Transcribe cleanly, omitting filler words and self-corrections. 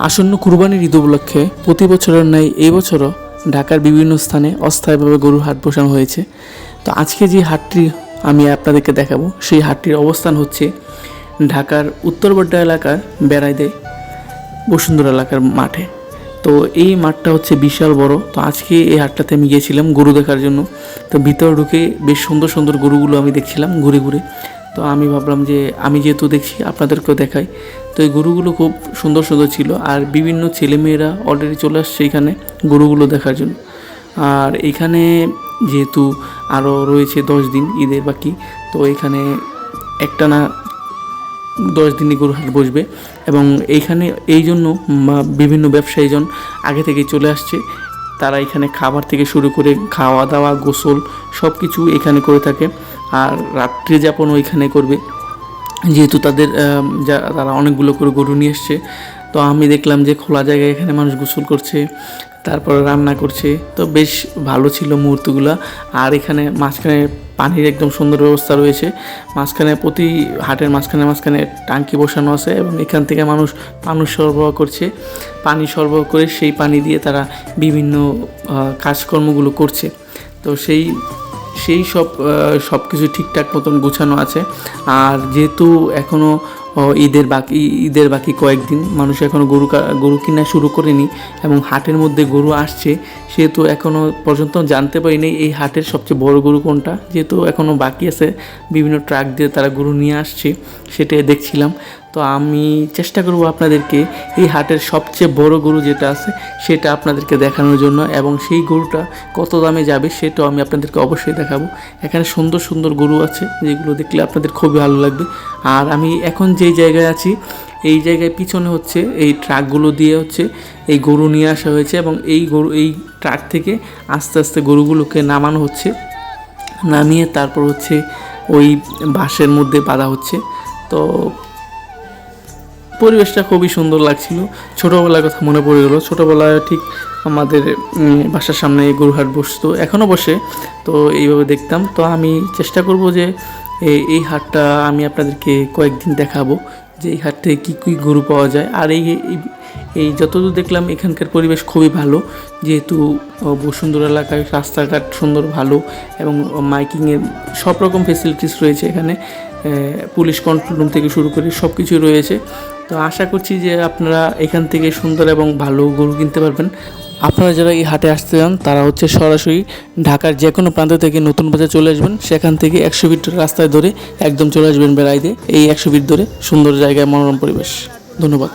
আসন্ন কুরবানির ঈদ উপলক্ষে প্রতি বছরের ন্যায় এই বছরও ঢাকার বিভিন্ন স্থানে অস্থায়ীভাবে গরুর হাট বসানো হয়েছে। তো আজকে যে হাটটি আমি আপনাদেরকে দেখাবো সেই হাটটির অবস্থান হচ্ছে ঢাকার উত্তরবড্ডা এলাকার বেড়াইদে বসুন্ধরা এলাকার মাঠে। তো এই মাঠটা হচ্ছে বিশাল বড়। তো আজকে এই হাটটাতে আমি গিয়েছিলাম গরু দেখার জন্য। তো ভিতরে ঢুকে বেশ সুন্দর সুন্দর গরুগুলো আমি দেখছিলাম ঘুরে ঘুরে। তো আমি ভাবলাম যে আমি যেহেতু দেখছি আপনাদেরকেও দেখাই। তো এই গরুগুলো খুব সুন্দর সুন্দর ছিল, আর বিভিন্ন ছেলেমেয়েরা অলরেডি চলে আসছে এখানে গরুগুলো দেখার জন্য। আর এখানে যেহেতু আরও রয়েছে 10 দিন ঈদের বাকি, তো এখানে একটানা 10 দিনই গরু হাট বসবে। এবং এইখানে এই জন্য বিভিন্ন ব্যবসায়ীজন আগে থেকেই চলে আসছে। তারা এখানে খাবার থেকে শুরু করে খাওয়া দাওয়া, গোসল সব কিছু এখানে করে থাকে। আর রাত্রি যাপনও এখানে করবে, যেহেতু তারা অনেকগুলো করে গরু নিয়ে এসছে। তো আমি দেখলাম যে খোলা জায়গায় এখানে মানুষ গোসল করছে, তারপর রান্না করছে। তো বেশ ভালো ছিল মুহূর্তগুলো। আর এখানে মাঝখানে পানির একদম সুন্দর ব্যবস্থা রয়েছে। মাঝখানে প্রতি হাটের মাঝখানে টাঙ্কি বসানো আছে, এবং এখান থেকে মানুষ পানি সরবরাহ করছে। পানি সরবরাহ করে সেই পানি দিয়ে তারা বিভিন্ন কাজকর্মগুলো করছে। তো সেই সব কিছু ঠিকঠাক মতন গোছানো আছে। আর যেহেতু এখনও ঈদের বাকি কয়েকদিন, মানুষ এখনও গরু কিনা শুরু করেনি এবং হাটের মধ্যে গরু আসছে, সেহেতু এখনও পর্যন্ত জানতে পারিনি এই হাটের সবচেয়ে বড় গরু কোনটা। যেহেতু এখনও বাকি আছে, বিভিন্ন ট্রাক দিয়ে তারা গরু নিয়ে আসছে, সেটাই দেখছিলাম। তো আমি চেষ্টা করব আপনাদেরকে এই হাটের সবচেয়ে বড় গরু যেটা আছে সেটা আপনাদেরকে দেখানোর জন্য, এবং সেই গরুটা কত দামে যাবে সেটাও আমি আপনাদেরকে অবশ্যই দেখাবো। এখানে সুন্দর সুন্দর গরু আছে যেগুলো দেখলে আপনাদের খুবই ভালো লাগবে। আর আমি এখন যেই জায়গায় আছি, এই জায়গায় পিছনে হচ্ছে এই ট্রাকগুলো দিয়ে হচ্ছে এই গরু নিয়ে আসা হয়েছে, এবং এই ট্রাক থেকে আস্তে আস্তে গরুগুলোকে নামানো হচ্ছে। নামিয়ে তারপর হচ্ছে ওই বাঁশের মধ্যে বাঁধা হচ্ছে। তো পরিবেশটা খুবই সুন্দর লাগছিল। ছোটোবেলার কথা মনে পড়ে গেলো। ছোটোবেলায় ঠিক আমাদের বাসার সামনে গরু হাট বসতো, এখনও বসে। তো এইভাবে দেখতাম। তো আমি চেষ্টা করব যে এই হাটটা আমি আপনাদেরকে কয়েকদিন দেখাবো যে এই হাট থেকে কী গরু পাওয়া যায়। আর এই যতদূর দেখলাম এখানকার পরিবেশ খুবই ভালো, যেহেতু বসুন্ধরা এলাকায় রাস্তাঘাট সুন্দর ভালো, এবং মাইকিংয়ের সব রকম ফেসিলিটিস রয়েছে এখানে। পুলিশ কন্ট্রোল রুম থেকে শুরু করে সব কিছু রয়েছে। তো আশা করছি যে আপনারা এখান থেকে সুন্দর এবং ভালো গরু কিনতে পারবেন। আপনারা যারা এই হাটে আসতে চান তারা হচ্ছে সরাসরি ঢাকার যে কোনো প্রান্ত থেকে নতুন বাজার চলে আসবেন। সেখান থেকে 100 ফিট রাস্তায় ধরে একদম চলে আসবেন বেড়াইতে। এই 100 ফিট ধরে সুন্দর জায়গায় মনোরম পরিবেশ। ধন্যবাদ।